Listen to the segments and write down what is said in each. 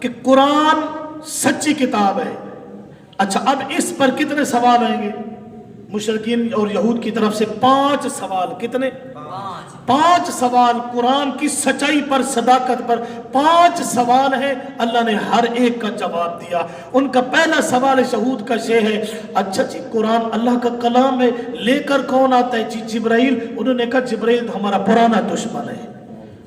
کہ قرآن سچی کتاب ہے. اچھا اب اس پر کتنے سوال آئیں گے؟ مشرکین اور یہود کی طرف سے 5 سوال. کتنے؟ 5 سوال قرآن کی سچائی پر، صداقت پر 5 سوال ہیں. اللہ نے ہر ایک کا جواب دیا. ان کا پہلا سوال یہود کا یہ ہے، اچھا جی قرآن اللہ کا کلام ہے، لے کر کون آتا ہے؟ جی جبرائیل. انہوں نے کہا جبرائیل ہمارا پرانا دشمن ہے،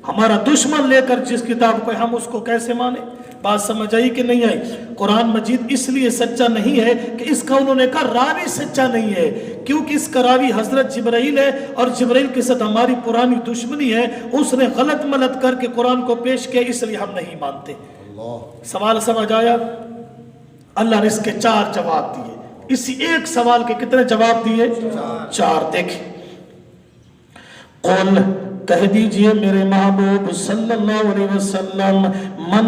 ہمارا دشمن لے کر جس کتاب کو ہم اس کو کیسے مانیں؟ بات سمجھ آئی کہ نہیں آئی؟ قرآن مجید اس لیے سچا نہیں ہے کہ اس کا انہوں نے کہا راوی سچا نہیں ہے، کیونکہ اس کا راوی حضرت جبرائیل ہے اور جبرائیل کے ساتھ ہماری پرانی دشمنی ہے. اس نے غلط ملت کر کے قرآن کو پیش کیا، اس لیے ہم نہیں مانتے. سوال سمجھ آیا؟ اللہ نے اس کے 4 جواب دیے. اسی ایک سوال کے کتنے جواب دیے؟ 4. دیکھیں، قل کہہ دیجئے میرے محبوب صلی اللہ علیہ وسلم، من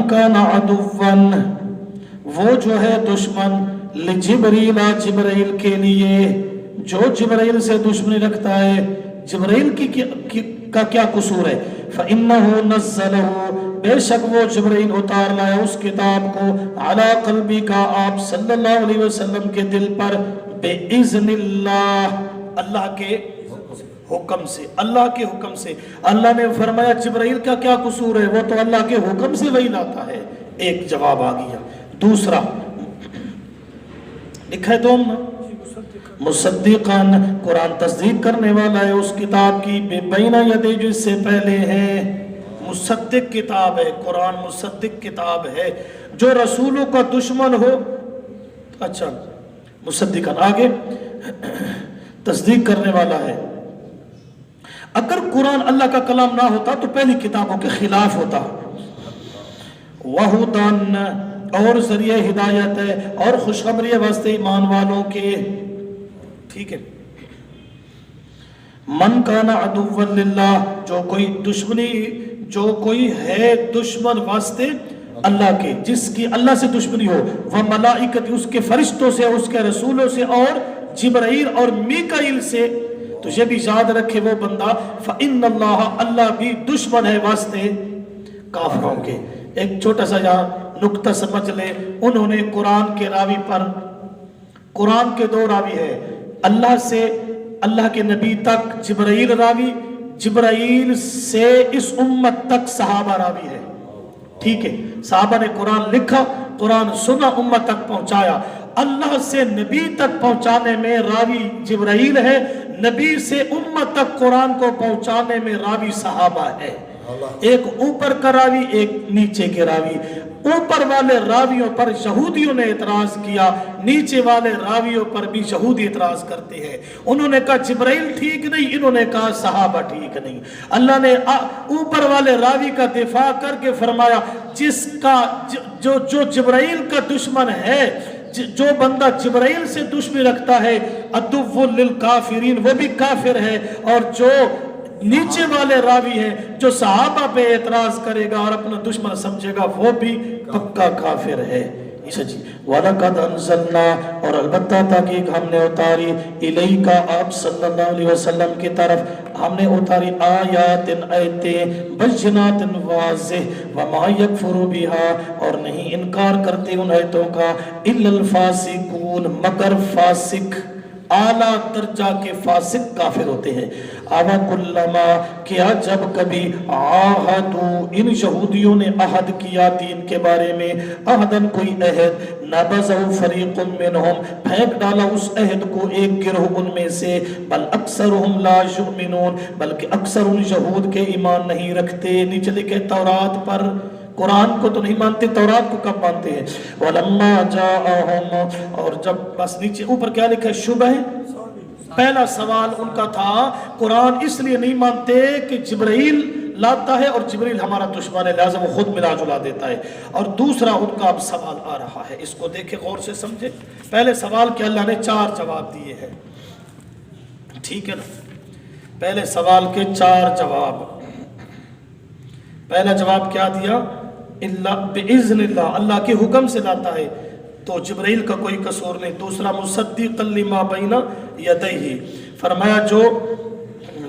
کانا عدوًا، وہ جو ہے دشمن، لجبریل، جبرائیل کے لیے، جو جبرائیل سے دشمنی رکھتا ہے. جبرائیل کا کیا قصور ہے؟ فَإِنَّهُ نَزَّلَهُ، بے شک وہ جبرائیل اتار لایا اس کتاب کو، عَلَى قَلْبِكَ، آپ صلی اللہ علیہ وسلم کے دل پر، بِإِذْنِ اللَّهِ، اللہ کے حکم سے، اللہ کے حکم سے. اللہ نے فرمایا جبرائیل کا کیا قصور ہے؟ وہ تو اللہ کے حکم سے وہی لاتا ہے. ایک جواب آ گیا. دوسرا لکھا ہے دوم نا، مصدقاً، قرآن تصدیق کرنے والا ہے اس کتاب کی، بین یدی، جو اس سے پہلے ہے. مصدق کتاب ہے قرآن، مصدق کتاب ہے. جو رسولوں کا دشمن ہو، اچھا مصدقاً آگے تصدیق کرنے والا ہے. اگر قرآن اللہ کا کلام نہ ہوتا تو پہلی کتابوں کے خلاف ہوتا. وَهُدًى، اور ذریعہ ہدایت ہے اور خوشخبری واسطے ایمان والوں کے. ٹھیک ہے. من کانا عدوًا للہ، جو کوئی دشمنی، جو کوئی ہے دشمن واسطے اللہ کے، جس کی اللہ سے دشمنی ہو، وہ ملائکت، اس کے فرشتوں سے، اس کے رسولوں سے، اور جبرائیل اور میکائیل سے، تو یہ بھی یاد رکھے وہ بندہ، فَإِنَّ اللَّهَ، اللہ بھی دشمن ہے واسطے کافروں کے. ایک چھوٹا سا یہاں نکتہ سمجھ لے. انہوں نے قرآن کے راوی پر، قرآن کے 2 راوی ہے، اللہ سے اللہ کے نبی تک جبرائیل راوی، جبرائیل سے اس امت تک صحابہ راوی ہے. ٹھیک ہے، صحابہ نے قرآن لکھا، قرآن سنا، امت تک پہنچایا. اللہ سے نبی تک پہنچانے میں راوی جبرائیل ہے، نبی سے امت تک قرآن کو پہنچانے میں راوی صحابہ ہے. ایک اوپر کا راوی، ایک نیچے کے راوی. اوپر والے راویوں پر یہودیوں نے اعتراض کیا، نیچے والے راویوں پر بھی یہودی اعتراض کرتے ہیں. انہوں نے کہا جبرائیل ٹھیک نہیں، انہوں نے کہا صحابہ ٹھیک نہیں. اللہ نے اوپر والے راوی کا دفاع کر کے فرمایا جس کا جو جبرائیل کا دشمن ہے، جو بندہ جبرائیل سے دشمنی رکھتا ہے، عدو للکافرین، وہ بھی کافر ہے. اور جو نیچے والے راوی ہیں، جو صحابہ پہ اعتراض کرے گا اور اپنا دشمن سمجھے گا، وہ بھی پکا کافر ہے. اچھا جی، وَلَقَدْ أَنزَلْنَا، اور البتہ تحقیق ہم نے اتاری، اِلَيْكَ، آپ صلی اللہ علیہ وسلم کی طرف ہم نے اتاری، آیات، آیتیں، بینات، واضح، وَمَا يَكْفُرُ بِهَا، اور نہیں انکار کرتے ان آیتوں کا، إِلَّا الْفَاسِقُونَ، مگر فاسق، اعلیٰ درجہ کے فاسق کافر ہوتے ہیں. آوَا کُلَّمَا، کیا جب کبھی، عَاهَدُوا، ان یہودیوں نے عہد کیا دین کے بارے میں، عہدن کوئی عہد، نَبَذَهُ فَرِيقٌ مِّنْهُمْ، پھینک ڈالا اس عہد کو ایک گروہ ان میں سے، بل اکثرهم لا یؤمنون، بلکہ اکثر ان یہود کے ایمان نہیں رکھتے. نیچے لکھے تورات پر، قرآن کو تو نہیں مانتے، تورات کو کب مانتے ہیں؟ وَلَمَّا جَاءَهُمْ، اور جب، بس نیچے اوپر کیا لکھا ہے؟ شبہ. پہلا سوال ان کا تھا قرآن اس لیے نہیں مانتے کہ جبرائیل لاتا ہے اور جبرائیل ہمارا دشمن ہے، لہذا وہ خود ملا جلا دیتا ہے. اور دوسرا ان کا اب سوال آ رہا ہے، اس کو دیکھیں غور سے سمجھے. پہلے سوال کے اللہ نے 4 جواب دیے ہیں، ٹھیک ہے نا؟ پہلے سوال کے 4 جواب. پہلا جواب کیا دیا؟ اللہ بِإِذْنِ اللہ، اللہ کے حکم سے لاتا ہے، تو جبرائیل کا کوئی قصور نہیں. دوسرا مصدقا لما بین یدیہ، فرمایا جو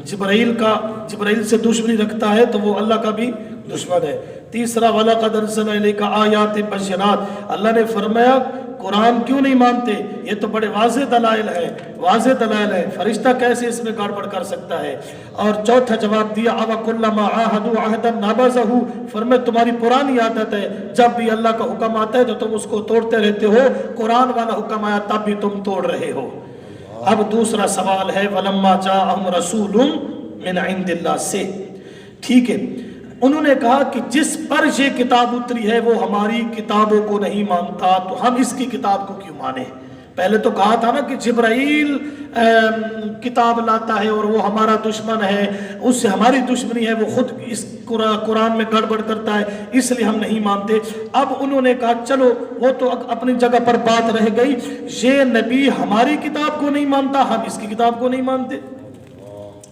जिब्राइल से दुश्मनी रखता है तो वो अल्लाह का भी दुश्मन है। तीसरा, वलक़द अरसलना इलैका आयातिन बय्यिनात, अल्लाह ने फरमाया कुरान क्यों नहीं मानते, ये तो बड़े वाज़ेह दलाइल है, फरिश्ता कैसे इसमें गड़बड़ कर सकता है। और चौथा जवाब दिया, अव कुल्लमा आहदू अहदन नबज़हू, फरमाया तुम्हारी पुरानी आदत है, जब भी अल्लाह का हुक्म आता है तो तुम उसको तोड़ते रहते हो, कुरान वाला हुक्म आया तब भी तुम तोड़ रहे हो। अब दूसरा सवाल है, वलम्मा जाअहुम रसूलुम मिन इंदिल्लाह से, ठीक है, उन्होंने कहा कि जिस पर ये किताब उतरी है वो हमारी किताबों को नहीं मानता, तो हम इसकी किताब को क्यों माने। पहले तो कहा था ना कि जिब्राइल किताब लाता है और वो हमारा दुश्मन है, उससे हमारी दुश्मनी है, वो खुद इस कुरान में गड़बड़ करता है, इसलिए हम नहीं मानते। अब उन्होंने कहा चलो वो तो अपनी जगह पर बात रह गई, ये नबी हमारी किताब को नहीं मानता, हम इसकी किताब को नहीं मानते।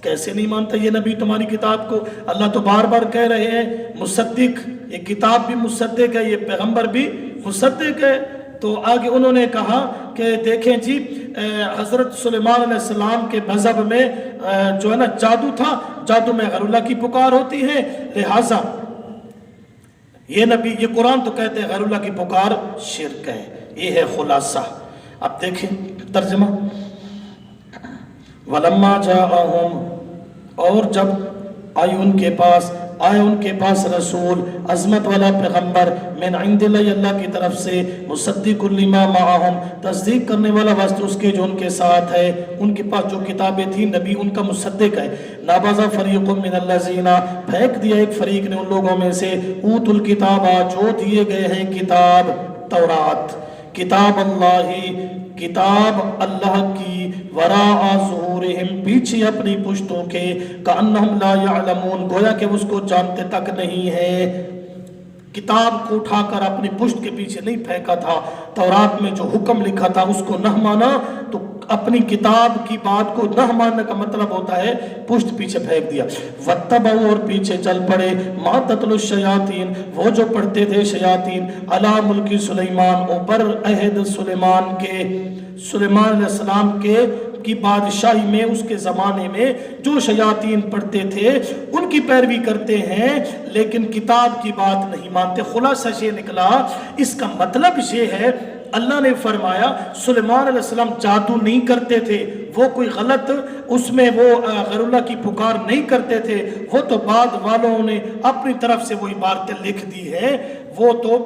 कैसे नहीं मानता ये नबी तुम्हारी किताब को? अल्लाह तो बार बार कह रहे हैं मुसद्दिक, ये किताब भी मुसद्दिक है, ये पैगंबर भी मुसद्दिक है। तो आगे उन्होंने कहा कि देखें जी, हज़रत सुलेमान अलैहिस्सलाम के मज़हब में जो है ना जादू था, जादू में गैरुल्लाह की पुकार होती है, लिहाजा ये नबी, ये कुरान तो कहते हैं गैरुल्लाह की पुकार शिर्क है। ये है खुलासा। अब देखें तर्जमा, वलम्मा जाअहुम, और जब आए उनके पास रसूल, अज़मत वाला पैगंबर, मिन इंदिल्लाह, अल्लाह की तरफ से, मुसद्दिकुल लिमा माअहुम, तस्दीक करने वाला वस्तु उसके जो उनके साथ है, उनके पास जो किताबें थी, नबी उनका मुसद्दिक है। नबज़ा फरीक़ुम मिनल्लज़ीना, फेंक दिया एक फरीक ने उन लोगों में से, ऊतुल किताबा, जो दिए गए हैं किताब, तौरात, किताब अल्लाही, किताब अल्लाह की, वराअ ज़ुहूरिहिम, पीछे अपनी पुश्तों के, कअन्नहुम ला यअलमून, गोया कि उसको जानते तक नहीं है। किताब को उठाकर अपनी पुश्त के पीछे नहीं फेंका था, तौरात में जो हुक्म लिखा था उसको न माना, तो अपनी किताब की बात को न मानने का मतलब होता है पुश्त पीछे फेंक दिया। वत्तबऊ, और पीछे चल पड़े, मा ततलु शयातीन, वो जो पढ़ते थे शयातीन, अला मुल्की सुलेमान, ऊपर अहद सुलेमान के, सुलेमान अलैहिस्सलाम के की बादशाही में, उसके ज़माने में जो शयातीन पढ़ते थे उनकी पैरवी करते हैं, लेकिन किताब की बात नहीं मानते। खुलासा ये निकला, इसका मतलब ये है, अल्लाह ने फरमाया सुलेमान अलैहिस्सलाम जादू नहीं करते थे, वो कोई गलत उसमें वो गैरुल्लाह की पुकार नहीं करते थे, वो तो बाद वालों ने अपनी तरफ से वो इबारतें लिख दी है, वो तो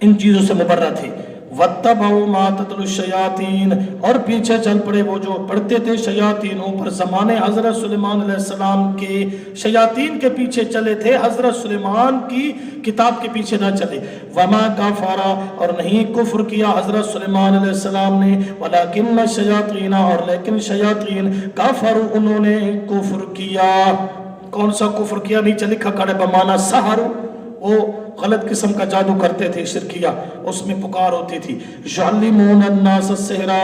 इन चीज़ों से मुबर्रा थे। वत्तबऊ मा ततलु शयातीन, और पीछे चल पड़े वो जो पढ़ते थे शयातीनों पर, ज़माने हज़रत सुलेमान अलैहिस्सलाम के शयातीन के पीछे चले थे, हज़रत सुलेमान की किताब के पीछे ना चले। वमा कफरा, और नहीं कुफ्र किया हज़रत सुलेमान अलैहिस्सलाम ने, वलाकिन शयातीन, और लेकिन शयातीन, कफरू, उन्होंने कुफ्र किया। कौन सा कुफ्र किया? नीचे लिखा खड़े बमाना सहरू, वो गलत किस्म का जादू करते थे, शिरकिया, उसमें पुकार होती थी। युअल्लिमून अन्नास अस्सिहरा,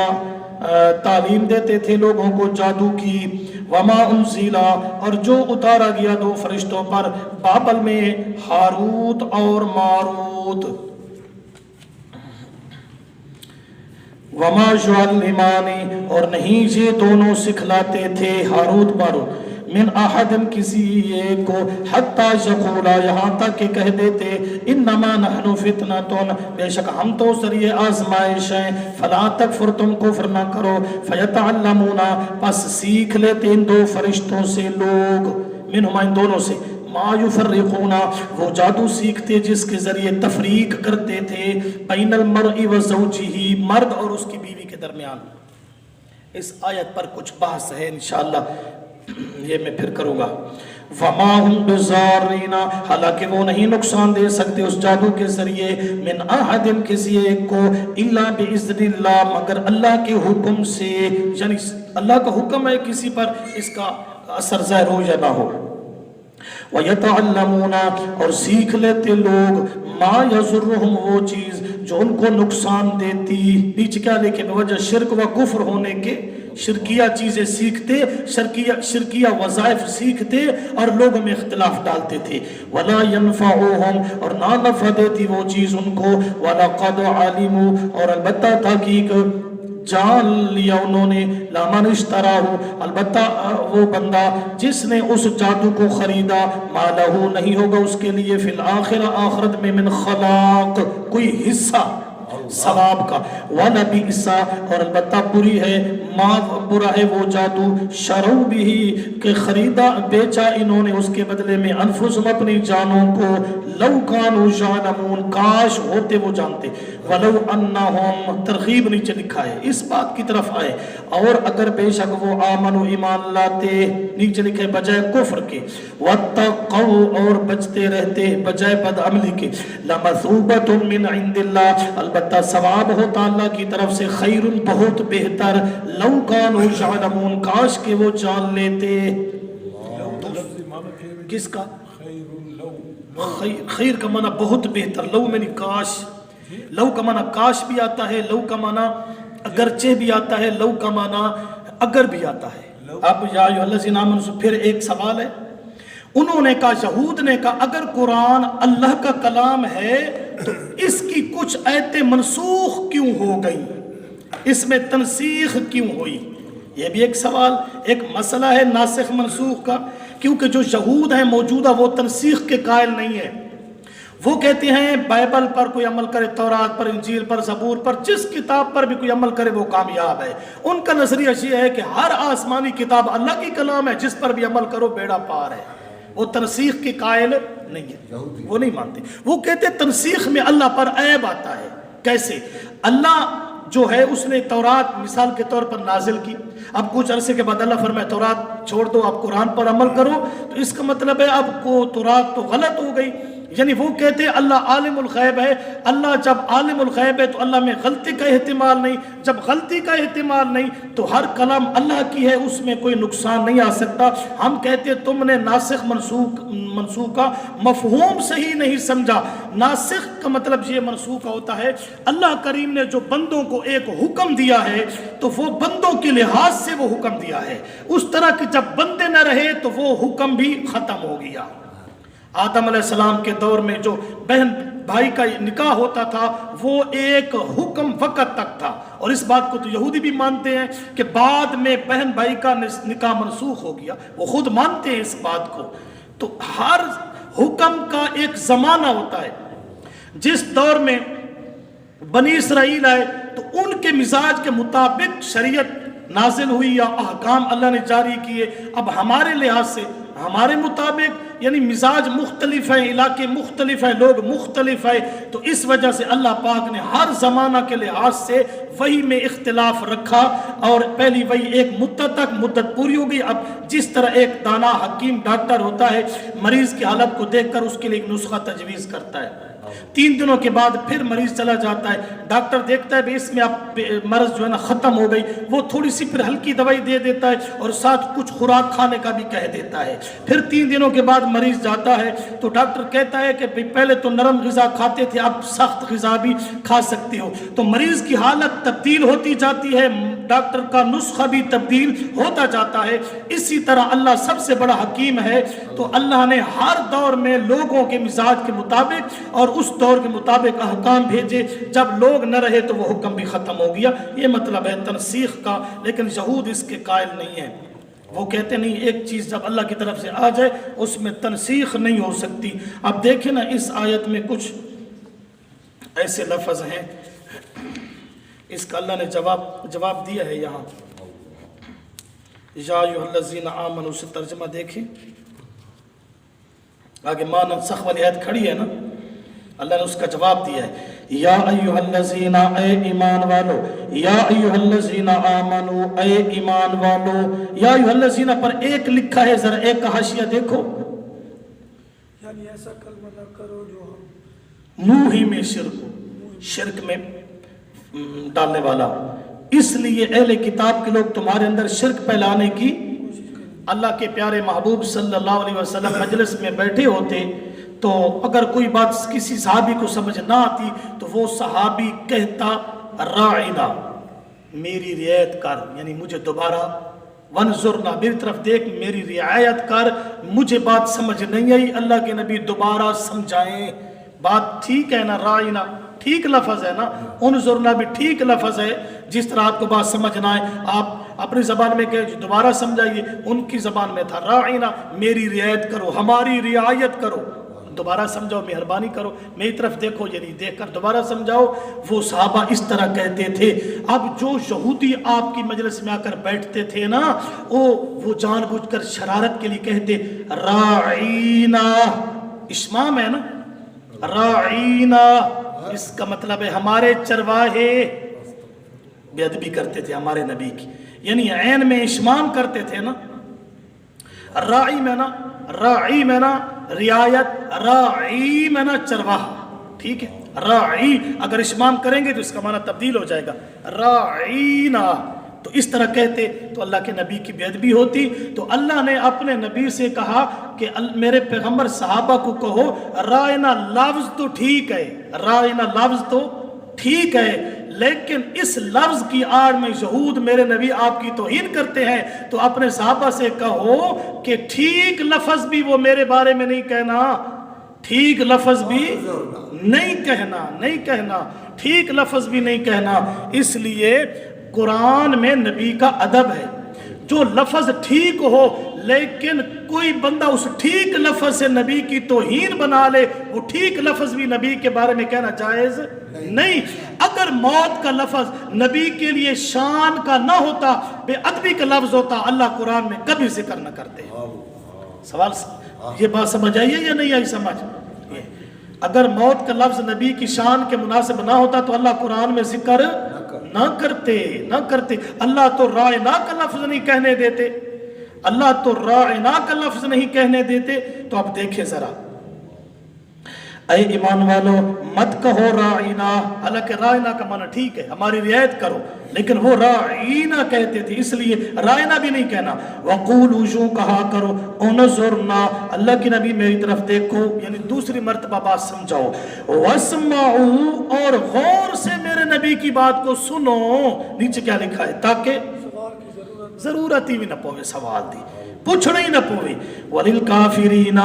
तालीम देते थे लोगों को जादू की। वमा उनज़िला, और जो उतारा गया दो फरिश्तों पर बाबल में, हारूत और मारूत। वमा युअल्लिमानी, और नहीं ये दोनों सिखलाते थे, हारूत मारूत, मिन अहदन, किसी एक को, हत्ता यक़ूला, यहाँ तक कि कह देते, इन्नमा नहनु फितनतुन, बेशक हम तो जरिए आजमाइश हैं, फला तकफुर, तुम कुफ्र न करो, फयतअल्लमूना, बस सीख लेते इन दो फरिश्तों से लोग, मिनहुमा, इन दोनों से, मा युफर्रिकूना, वो जादू सीखते जिसके जरिए तफरीक करते थे, बैनल मर्इ व ज़ौजिही, मर्द और उसकी बीवी के दरमियान। इस आयत पर कुछ बहस है, इंशाअल्लाह ये मैं फिर करूंगा। वमा हुम बिज़ारीना, हालांकि वो नहीं नुकसान दे सकते उस जादू के जरिए, मिन अहदिन, किसी एक को, इल्ला बिइज़्निल्लाह, मगर अल्लाह के हुक्म से, यानी अल्लाह का हुक्म है किसी पर इसका असर ज़ाहिर हो या ना हो। वयतअल्लमूना, और सीख लेते लोग, मा यज़ुर्रुहुम, वो चीज़ जो उनको नुकसान देती। नीचे क्या लिखे? बवजह शिर्क व कुफ्र होने के शिरकिया चीज़ें सीखते, शिरकिया वज़ाइफ सीखते और लोगों में इख्तिलाफ डालते थे। वला यनफ़अुहुम, और ना नफ़ा देती वो चीज़ उनको, वलक़द अलिमू, और अलबत्ता तहक़ीक़ जान लिया उन्होंने, लामन इश्तराहु, अलबत्ता वो बंदा जिसने उस जादू को खरीदा, मालहू नहीं होगा उसके लिए फिल आखिरा, आखिरत में मिन खलाक, कोई हिस्सा सवाब का, वाला भी हिस्सा, और अलबत्ता बुरी है, बुरा है वो जादू, शरू भी के खरीदा बेचा इन्होंने उसके बदले में, अनफुसुम अपनी जानों को, लौ कानू यालमून, काश होते वो जानते, वलौ अन्नहुम, तरगीब नीचे लिखा है इस बात की तरफ आए, और अगर बेशक वो आमनु ईमान लाते, नीचे लिखे बजाय कुफ्र के, वत्तक़ौ, और बचते रहते बजाय बदअमली के, लमसूबतुम मिन इंदिल्लाह, अलबत्ता सवाब होता अल्लाह की तरफ से, खैरुन बहुत बेहतर, लौ कानू यालमून, काश के वो जान लेते। किसका? खैर का माना बहुत बेहतर, लौ में काश, लौ का माना काश भी आता है, लौ का माना अगरचे भी आता है, लौ का माना अगर भी आता है। अब या अय्युहल्लज़ीना आमनू से फिर एक सवाल है, उन्होंने कहा, यहूद ने कहा अगर कुरान अल्लाह का कलाम है तो इसकी कुछ आयतें मनसूख क्यों हो गई, इसमें तनसीख क्यों हुई? ये भी एक सवाल, एक मसला है नासिख मनसूख का, क्योंकि जो यहूद हैं मौजूदा वो तनसीख के कायल नहीं है। वो कहते हैं बाइबल पर कोई अमल करे, तौरात पर, इंजील पर, ज़बूर पर, जिस किताब पर भी कोई अमल करे वो कामयाब है। उनका नजरिया ये है कि हर आसमानी किताब अल्लाह की कलाम है, जिस पर भी अमल करो बेड़ा पार है। वो तनसीख के कायल नहीं है, वो नहीं मानते। वो कहते तनसीख में अल्लाह पर ऐब आता है। कैसे? अल्लाह जो है उसने तौरात मिसाल के तौर पर नाजिल की, अब कुछ अरसे के बाद अल्लाह फरमाए तौरात छोड़ दो, आप कुरान पर अमल करो, तो इसका मतलब है अब को तौरात तो गलत हो गई। यानी वो कहते हैं अल्लाह आलिमुल गैब है, अल्लाह जब आलिमुल गैब है तो अल्लाह में गलती का एहतिमाल नहीं, जब गलती का एहतिमाल नहीं तो हर कलाम अल्लाह की है, उसमें कोई नुकसान नहीं आ सकता। हम कहते हैं तुमने नासिख मनसूख का मफहूम सही नहीं समझा। नासिख का मतलब ये मनसूख होता है अल्लाह करीम ने जो बंदों को एक हुक्म दिया है तो वो बंदों के लिहाज से वो हुक्म दिया है, उस तरह कि जब बंदे न रहे तो वो हुक्म भी खत्म हो गया। आदम अलैहिस्सलाम के दौर में जो बहन भाई का निकाह होता था वो एक हुक्म वक़्त तक था, और इस बात को तो यहूदी भी मानते हैं कि बाद में बहन भाई का निकाह मनसूख हो गया, वो खुद मानते हैं इस बात को। तो हर हुक्म का एक ज़माना होता है। जिस दौर में बनी इसराइल आए तो उनके मिजाज के मुताबिक शरीयत नाजिल हुई या अहकाम अल्लाह ने जारी किए। अब हमारे लिहाज से हमारे मुताबिक यानी मिजाज मुख्तलिफ है, इलाके मुख्तलिफ है, लोग मुख्तलिफ है, तो इस वजह से अल्लाह पाक ने हर ज़माना के लिहाज से वही में इख्तिलाफ रखा, और पहली वही एक मुद्दत तक मुद्दत पूरी हो गई। अब जिस तरह एक दाना हकीम डॉक्टर होता है, मरीज़ की हालत को देखकर उसके लिए एक नुस्खा तजवीज़ करता है, 3 दिनों के बाद फिर मरीज चला जाता है, डॉक्टर देखता है इसमें आप मर्ज जो है ना ख़त्म हो गई, वो थोड़ी सी फिर हल्की दवाई दे देता है और साथ कुछ खुराक खाने का भी कह देता है। फिर 3 दिनों के बाद मरीज जाता है तो डॉक्टर कहता है कि पहले तो नरम ग़िज़ा खाते थे, अब सख्त ग़िज़ा भी खा सकते हो। तो मरीज़ की हालत तब्दील होती जाती है, डॉक्टर का नुस्खा भी तब्दील होता जाता है। इसी तरह अल्लाह सबसे बड़ा हकीम है, तो अल्लाह ने हर दौर में लोगों के मिजाज के मुताबिक और उस दौर के मुताबिक अहकाम भेजे। जब लोग न रहे तो वो हुक्म भी ख़त्म हो गया। ये मतलब है तनसीख का, लेकिन यहूद इसके कायल नहीं है। वो कहते नहीं एक चीज़ जब अल्लाह की तरफ से आ जाए उसमें तनसीख नहीं हो सकती। अब देखें ना इस आयत में कुछ ऐसे लफ्ज़ हैं, इसका अल्लाह ने जवाब दिया है। यहाँ या अय्युहल्लज़ीना आमनू से तर्जमा देखें, आगे मानन सख वाली आयत खड़ी है ना, अल्लाह ने उसका जवाब दिया है। या अय्युहल्लज़ीना, ए ईमान वालो, या अय्युहल्लज़ीना आमनू, ए ईमान वालो। या अय्युहल्लज़ीना पर एक लिखा है, जरा एक का हाशिया देखो, यानी ऐसा कलमा न करो जो मुंह ही में शिरक में डालने वाला। इसलिए अहले किताब के लोग तुम्हारे अंदर शिरक फैलाने की, अल्लाह के प्यारे महबूब सल्लल्लाहु अलैहि वसल्लम मजलिस में बैठे होते तो अगर कोई बात किसी सहाबी को समझ ना आती तो वो सहाबी कहता राइना, मेरी रियायत कर, यानी मुझे दोबारा, वनजुरना, मेरी तरफ देख, मेरी रियायत कर, मुझे बात समझ नहीं आई, अल्लाह के नबी दोबारा समझाएं, बात ठीक है ना, राइना ٹھیک لفظ ہے نا, انظرنا بھی ٹھیک لفظ ہے. جس طرح آپ کو بات سمجھ نہ آئے آپ اپنی زبان میں کہ دوبارہ سمجھائیے, ان کی زبان میں تھا راعینا, میری رعایت کرو, ہماری رعایت کرو. دوبارہ سمجھاؤ, مہربانی کرو, میری طرف دیکھو, یعنی دیکھ کر دوبارہ سمجھاؤ. وہ صحابہ اس طرح کہتے تھے. اب جو یہودی آپ کی مجلس میں آ کر بیٹھتے تھے نا, وہ جان بوجھ کر شرارت کے لیے کہتے راعینا, اشمام ہے نا, راعینا, اس کا مطلب ہے ہمارے چرواہے. بے ادبی کرتے تھے ہمارے نبی کی, یعنی عین میں اشمام کرتے تھے نا. راعی میں نا, راعی میں نا رعایت, راعی میں نا چرواہا. ٹھیک ہے, راعی اگر اشمام کریں گے تو اس کا معنی تبدیل ہو جائے گا راعینا. تو اس طرح کہتے تو اللہ کے نبی کی بے ادبی ہوتی. تو اللہ نے اپنے نبی سے کہا کہ میرے پیغمبر صحابہ کو کہو رائنا لفظ تو ٹھیک ہے, رائنا لفظ تو ٹھیک ہے, لیکن اس لفظ کی آڑ میں یہود میرے نبی آپ کی توہین کرتے ہیں. تو اپنے صحابہ سے کہو کہ ٹھیک لفظ بھی وہ میرے بارے میں نہیں کہنا, ٹھیک لفظ بھی نہیں کہنا, نہیں کہنا, ٹھیک لفظ بھی نہیں کہنا. اس لیے قرآن میں نبی کا ادب ہے. جو لفظ ٹھیک ہو لیکن کوئی بندہ اس ٹھیک لفظ سے نبی کی توہین بنا لے, وہ ٹھیک لفظ بھی نبی کے بارے میں کہنا جائز نہیں. اگر موت کا لفظ نبی کے لیے شان کا نہ ہوتا, بے ادبی کا لفظ ہوتا, اللہ قرآن میں کبھی ذکر نہ کرتے. سوال یہ بات سمجھ آئیے یا نہیں آئی سمجھ؟ اگر موت کا لفظ نبی کی شان کے مناسب نہ ہوتا تو اللہ قرآن میں ذکر نہ کرتے, نہ کرتے. اللہ تو رائنا کا لفظ نہیں کہنے دیتے, اللہ تو رائنا کا لفظ نہیں کہنے دیتے. تو اب دیکھیں ذرا, اے ایمان والو مت کہو رائنا. حالانکہ رائنا کا معنی ٹھیک ہے, ہماری رعایت کرو, لیکن وہ رائنا کہتے تھے, اس لیے رائنا بھی نہیں کہنا. وقولوا یوں کہا کرو انظرنا, اللہ کی نبی میری طرف دیکھو, یعنی دوسری مرتبہ بات سمجھاؤ. واسمعوا, اور غور سے میرے نبی کی بات کو سنو. نیچے کیا لکھا ہے, تاکہ ضرورت ہی بھی نہ پوے سوال دی, پوچھنا ہی نہ پوے. وللکافرین,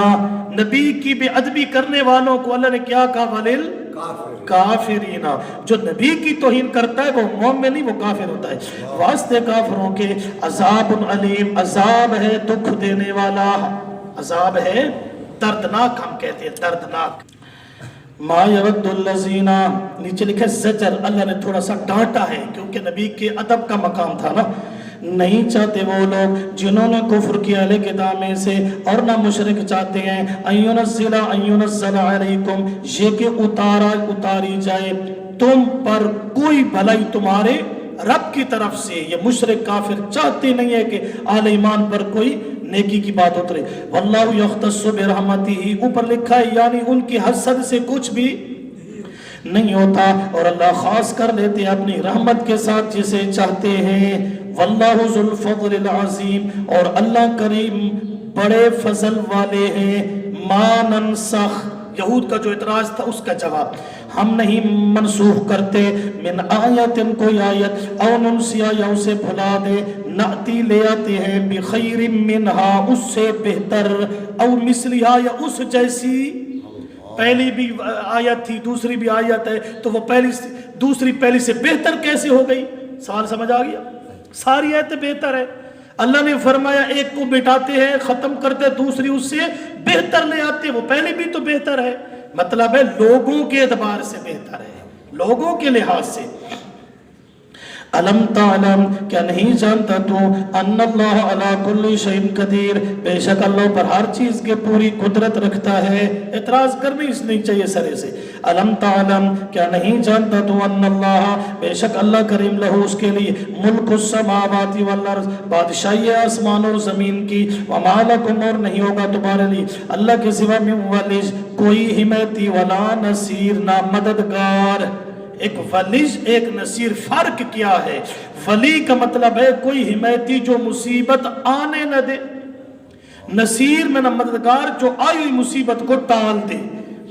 نبی کی بے ادبی کرنے والوں کو اللہ نے کیا کہا, وللکافرین, جو نبی کی توہین کرتا ہے وہ مومن نہیں, وہ کافر ہوتا ہے. واسطے کافروں کے عذاب علیم, عذاب ہے دکھ دینے والا, عذاب ہے دردناک, ہم کہتے ہیں دردناک. ما یود الذین, نیچے لکھا زجر, اللہ نے تھوڑا سا ڈانٹا ہے کیونکہ نبی کے ادب کا مقام تھا نا. نہیں چاہتے وہ لوگ جنہوں نے کفر کیا اہل کتاب میں سے, اور نہ مشرک چاہتے ہیں اینزل علیکم, یہ کہ اتاری جائے تم پر کوئی بھلائی تمہارے رب کی طرف سے. یہ مشرک کافر چاہتے نہیں ہے کہ اہل ایمان پر کوئی نیکی کی بات اترے. واللہ یختص برحمتہ, اوپر لکھا ہے یعنی ان کی حسد سے کچھ بھی نہیں ہوتا, اور اللہ خاص کر لیتے ہیں اپنی رحمت کے ساتھ جسے چاہتے ہیں. واللہ ذو الفضل العظیم, اور اللہ کریم بڑے فضل والے ہیں. ما ننسخ, یہود کا جو اعتراض تھا اس کا جواب, ہم نہیں منسوخ کرتے من آیت, کوئی آیت, او ننسیا, یا اسے بھلا دے, نأتی لے آتے ہیں بخیر منہا, اس سے بہتر, او مثلہا, یا اس جیسی. پہلی بھی آیت تھی دوسری بھی آیت ہے, تو وہ دوسری پہلی سے بہتر کیسے ہو گئی؟ سوال سمجھ آ گیا؟ ساری آیتیں بہتر ہے. اللہ نے فرمایا ایک کو مٹاتے ہیں ختم کرتے, دوسری اس سے بہتر لے آتے, وہ پہلی بھی تو بہتر ہے. مطلب ہے لوگوں کے اعتبار سے بہتر ہے, لوگوں کے لحاظ سے. علم تعلم, کیا نہیں جانتا تو, ان اللہ علی کل شیء قدیر, بے شک اللہ پر ہر چیز کے پوری قدرت رکھتا ہے. اعتراض کرنی اس نہیں چاہیے سرے سے. علم تعلم, کیا نہیں جانتا تو, ان اللہ, بے شک اللہ کریم, لہو اس کے لیے, ملک السماوات والارض, بادشاہی آسمان اور زمین کی, وما لکم, اور نہیں ہوگا تمہارے لیے اللہ کے سوا من ولی, کوئی حمایتی, ولا نصیر, نہ مددگار. ایک ولی ایک نصیر, فرق کیا ہے؟ ولی کا مطلب ہے کوئی حمایتی جو مصیبت آنے نہ دے, نصیر میں نہ مددگار جو آئی ہوئی مصیبت کو ٹال دے.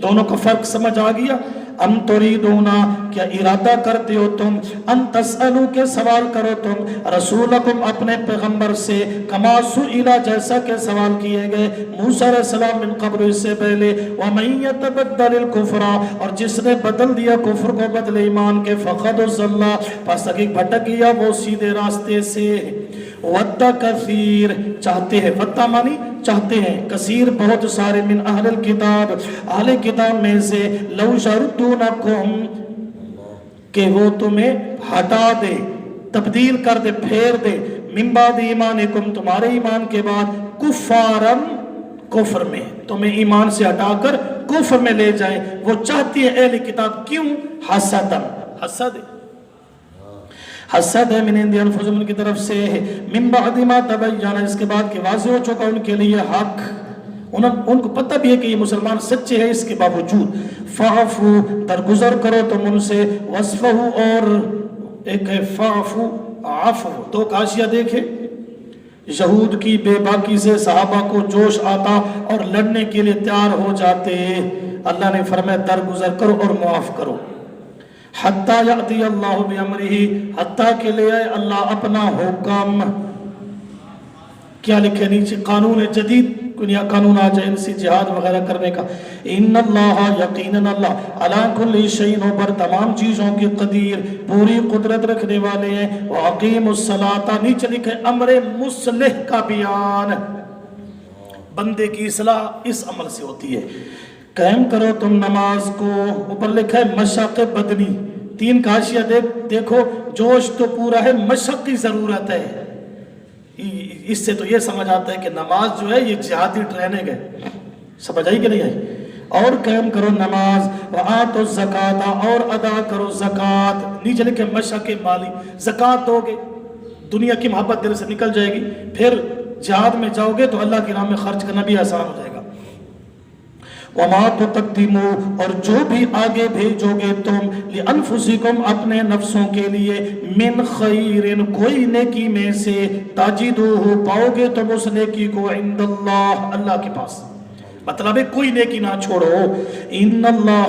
دونوں کا فرق سمجھ آ گیا؟ अम तुरीदूना, क्या इरादा करते हो तुम, अन तसअलू के सवाल करो तुम, रसूलकुम अपने पैगंबर से, कमा सुइला जैसा के सवाल किए गए मूसा अलैहिस्सलाम मिन क़ब्ल इससे पहले, व मन यतबद्दलिल कुफ्रा, और जिसने बदल दिया कुफ्र को बदले ईमान के, फ़क़द ज़ल्ला, पस तहक़ीक़ भटक गया वो सीधे रास्ते से। वद्दा कसीर, चाहते हैं, वद्दा मानी चाहते हैं, कसीर बहुत सारे, मिन अहलिल किताब, अहले किताब में से, लौ यरुद्दूनकुम, कि वो तुम्हें हटा दे, तब्दील कर दे, फेर दे, मिन बाद ईमानिकुम, तुम्हारे ईमान के बाद, कुफ्फारन, कुफ्र में, तुम्हें ईमान से हटाकर कुफ्र में ले जाए, वो चाहती है अहले किताब, क्यों, हसदन, हसद, हसद है मिन इंदी अनफुसिहिम, उनकी तरफ से, मिन बाद मा तबय्यन, इसके बाद कि वाज़ेह हो चुका उनके लिए हक, उनको पता भी है कि ये मुसलमान सच्चे हैं, इसके बावजूद, फ़अफ़ू, दरगुजर करो तुम उनसे, वस्फ़हू, और एक है फ़अफ़ू, आफ़ू, तो काशिया देखे, यहूद की बेबाकी से सहाबा को जोश आता और लड़ने के लिए तैयार हो जाते, अल्लाह ने फरमाया दरगुजर करो और मुआफ़ करो, हत्ता याती अल्लाह बिअमरिही, हत्ता के ले आए अल्लाह अपना हुक्म, क्या लिखे नीचे, कानून जदीद, या कानून आ जाए इनसे जिहाद वगैरह करने का, इन्नल्लाह, यकीनन अल्लाह, अला कुल्ली शैइन, पर तमाम चीज़ों के कदीर, पूरी कुदरत रखने वाले हैं, व अकीमुस सलाता, नीचे लिखे अमरे मुस्लिह का बयान, बंदे की इस्लाह इस अमल से होती है, कायम करो तुम नमाज को, ऊपर लिखा है मशक़ बदनी, तीन काशिया देखो, जोश तो पूरा है, मशक़ की ज़रूरत है, इससे तो ये समझ आता है कि नमाज जो है ये जिहादी ट्रेनिंग है, समझ आई कि नहीं आई, और कायम करो नमाज, व आतो ज़काता, और अदा करो ज़कात, नीचे लिखे मशक़ माली, ज़कात दोगे, दुनिया की मोहब्बत दिल से निकल जाएगी, फिर जिहाद में जाओगे तो अल्लाह की राह में खर्च करना भी आसान हो जाएगा। वमा तुक़द्दिमू, और जो भी आगे भेजोगे तुम, लिअन्फुसिकुम, अपने नफ्सों के लिए, मिन खैरिन, कोई नेकी में से, ताजिदूहु, पाओगे तुम उस नेकी को, इंदल्लाह, अल्लाह के पास, मतलब है कोई नेकी ना छोड़ो, इन्नल्लाह,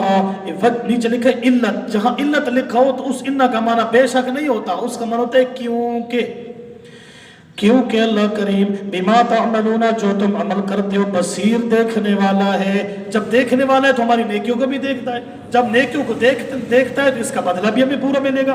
नीचे लिखा है इल्लत, जहाँ इल्लत लिखा हो तो उस इन्ना का माना बेशक नहीं होता, उसका माना होता है क्योंकि अल्लाह करीम बिमा तामलूना, जो तुम अमल करते हो, बसीर, देखने वाला है, जब देखने वाला है तो हमारी नेकियों को भी देखता है, जब नेकियों को देखता है तो इसका बदला भी हमें पूरा मिलेगा।